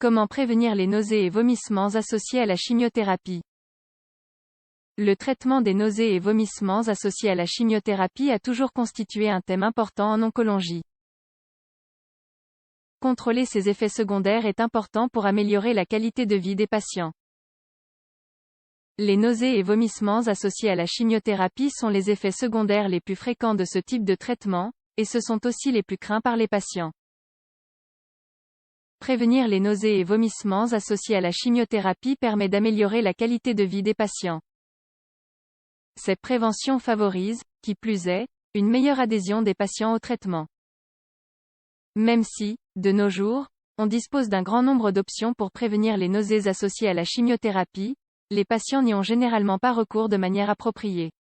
Comment prévenir les nausées et vomissements associés à la chimiothérapie? Le traitement des nausées et vomissements associés à la chimiothérapie a toujours constitué un thème important en oncologie. Contrôler ces effets secondaires est important pour améliorer la qualité de vie des patients. Les nausées et vomissements associés à la chimiothérapie sont les effets secondaires les plus fréquents de ce type de traitement, et ce sont aussi les plus craints par les patients. Prévenir les nausées et vomissements associés à la chimiothérapie permet d'améliorer la qualité de vie des patients. Cette prévention favorise, qui plus est, une meilleure adhésion des patients au traitement. Même si, de nos jours, on dispose d'un grand nombre d'options pour prévenir les nausées associées à la chimiothérapie, les patients n'y ont généralement pas recours de manière appropriée.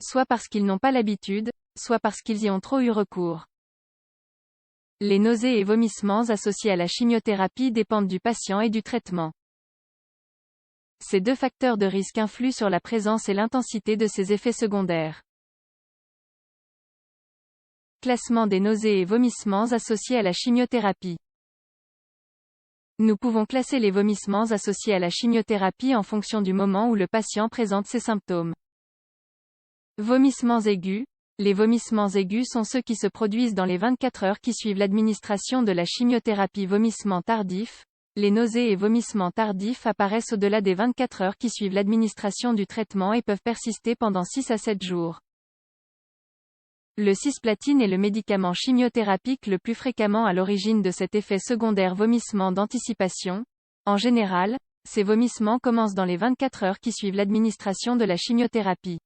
Soit parce qu'ils n'ont pas l'habitude, soit parce qu'ils y ont trop eu recours. Les nausées et vomissements associés à la chimiothérapie dépendent du patient et du traitement. Ces deux facteurs de risque influent sur la présence et l'intensité de ces effets secondaires. Classement des nausées et vomissements associés à la chimiothérapie. Nous pouvons classer les vomissements associés à la chimiothérapie en fonction du moment où le patient présente ses symptômes. Vomissements aigus. Les vomissements aigus sont ceux qui se produisent dans les 24 heures qui suivent l'administration de la chimiothérapie. Vomissements tardifs. Les nausées et vomissements tardifs apparaissent au-delà des 24 heures qui suivent l'administration du traitement et peuvent persister pendant 6 à 7 jours. Le cisplatine est le médicament chimiothérapique le plus fréquemment à l'origine de cet effet secondaire vomissement d'anticipation. En général, ces vomissements commencent dans les 24 heures qui suivent l'administration de la chimiothérapie.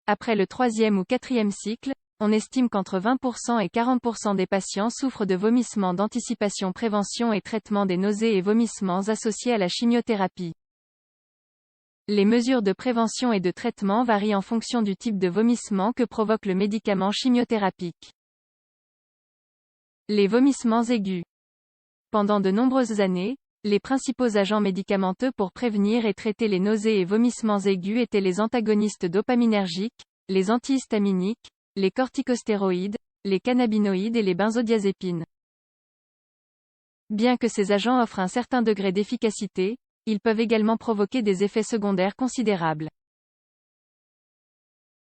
Après le 3e ou 4e cycle, on estime qu'entre 20% et 40% des patients souffrent de vomissements d'anticipation. Prévention et traitement des nausées et vomissements associés à la chimiothérapie. Les mesures de prévention et de traitement varient en fonction du type de vomissement que provoque le médicament chimiothérapique. Les vomissements aigus. Pendant de nombreuses années, les principaux agents médicamenteux pour prévenir et traiter les nausées et vomissements aigus étaient les antagonistes dopaminergiques, les antihistaminiques, les corticostéroïdes, les cannabinoïdes et les benzodiazépines. Bien que ces agents offrent un certain degré d'efficacité, ils peuvent également provoquer des effets secondaires considérables.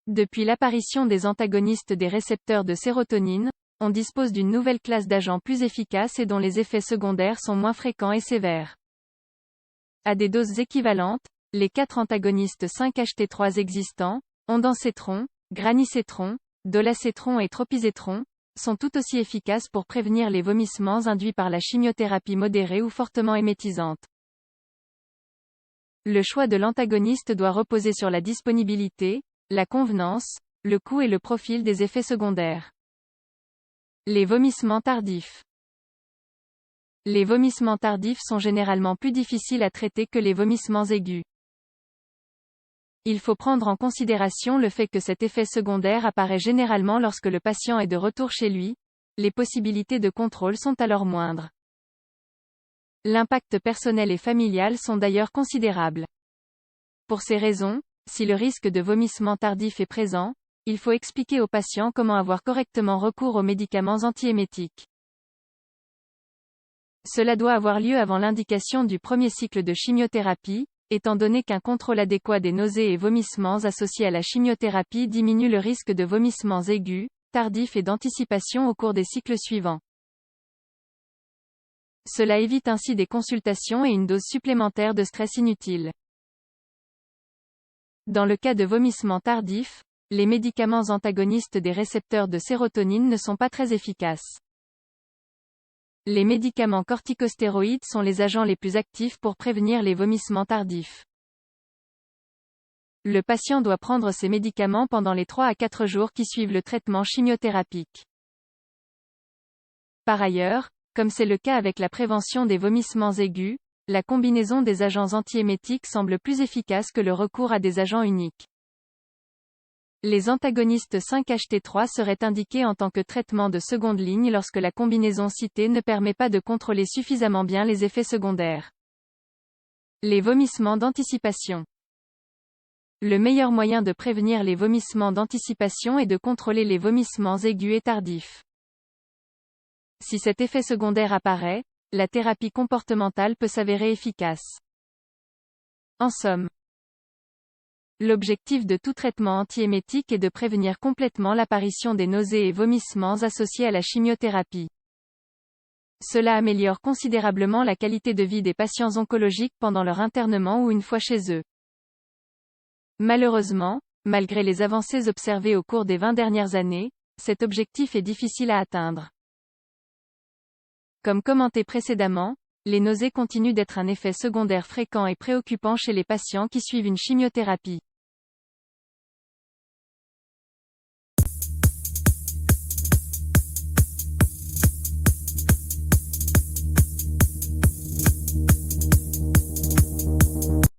Depuis l'apparition des antagonistes des récepteurs de sérotonine, on dispose d'une nouvelle classe d'agents plus efficaces et dont les effets secondaires sont moins fréquents et sévères. À des doses équivalentes, les 4 antagonistes 5-HT3 existants, ondansetron, granisetron, dolasetron et tropisetron, sont tout aussi efficaces pour prévenir les vomissements induits par la chimiothérapie modérée ou fortement émétisante. Le choix de l'antagoniste doit reposer sur la disponibilité, la convenance, le coût et le profil des effets secondaires. Les vomissements tardifs. Les vomissements tardifs sont généralement plus difficiles à traiter que les vomissements aigus. Il faut prendre en considération le fait que cet effet secondaire apparaît généralement lorsque le patient est de retour chez lui. Les possibilités de contrôle sont alors moindres. L'impact personnel et familial sont d'ailleurs considérables. Pour ces raisons, si le risque de vomissement tardif est présent, il faut expliquer aux patients comment avoir correctement recours aux médicaments antiémétiques. Cela doit avoir lieu avant l'indication du premier cycle de chimiothérapie, étant donné qu'un contrôle adéquat des nausées et vomissements associés à la chimiothérapie diminue le risque de vomissements aigus, tardifs et d'anticipation au cours des cycles suivants. Cela évite ainsi des consultations et une dose supplémentaire de stress inutile. Dans le cas de vomissements tardifs, les médicaments antagonistes des récepteurs de sérotonine ne sont pas très efficaces. Les médicaments corticostéroïdes sont les agents les plus actifs pour prévenir les vomissements tardifs. Le patient doit prendre ces médicaments pendant les 3 à 4 jours qui suivent le traitement chimiothérapique. Par ailleurs, comme c'est le cas avec la prévention des vomissements aigus, la combinaison des agents antiémétiques semble plus efficace que le recours à des agents uniques. Les antagonistes 5-HT3 seraient indiqués en tant que traitement de seconde ligne lorsque la combinaison citée ne permet pas de contrôler suffisamment bien les effets secondaires. Les vomissements d'anticipation. Le meilleur moyen de prévenir les vomissements d'anticipation est de contrôler les vomissements aigus et tardifs. Si cet effet secondaire apparaît, la thérapie comportementale peut s'avérer efficace. En somme, l'objectif de tout traitement antiémétique est de prévenir complètement l'apparition des nausées et vomissements associés à la chimiothérapie. Cela améliore considérablement la qualité de vie des patients oncologiques pendant leur internement ou une fois chez eux. Malheureusement, malgré les avancées observées au cours des 20 dernières années, cet objectif est difficile à atteindre. Comme commenté précédemment, les nausées continuent d'être un effet secondaire fréquent et préoccupant chez les patients qui suivent une chimiothérapie.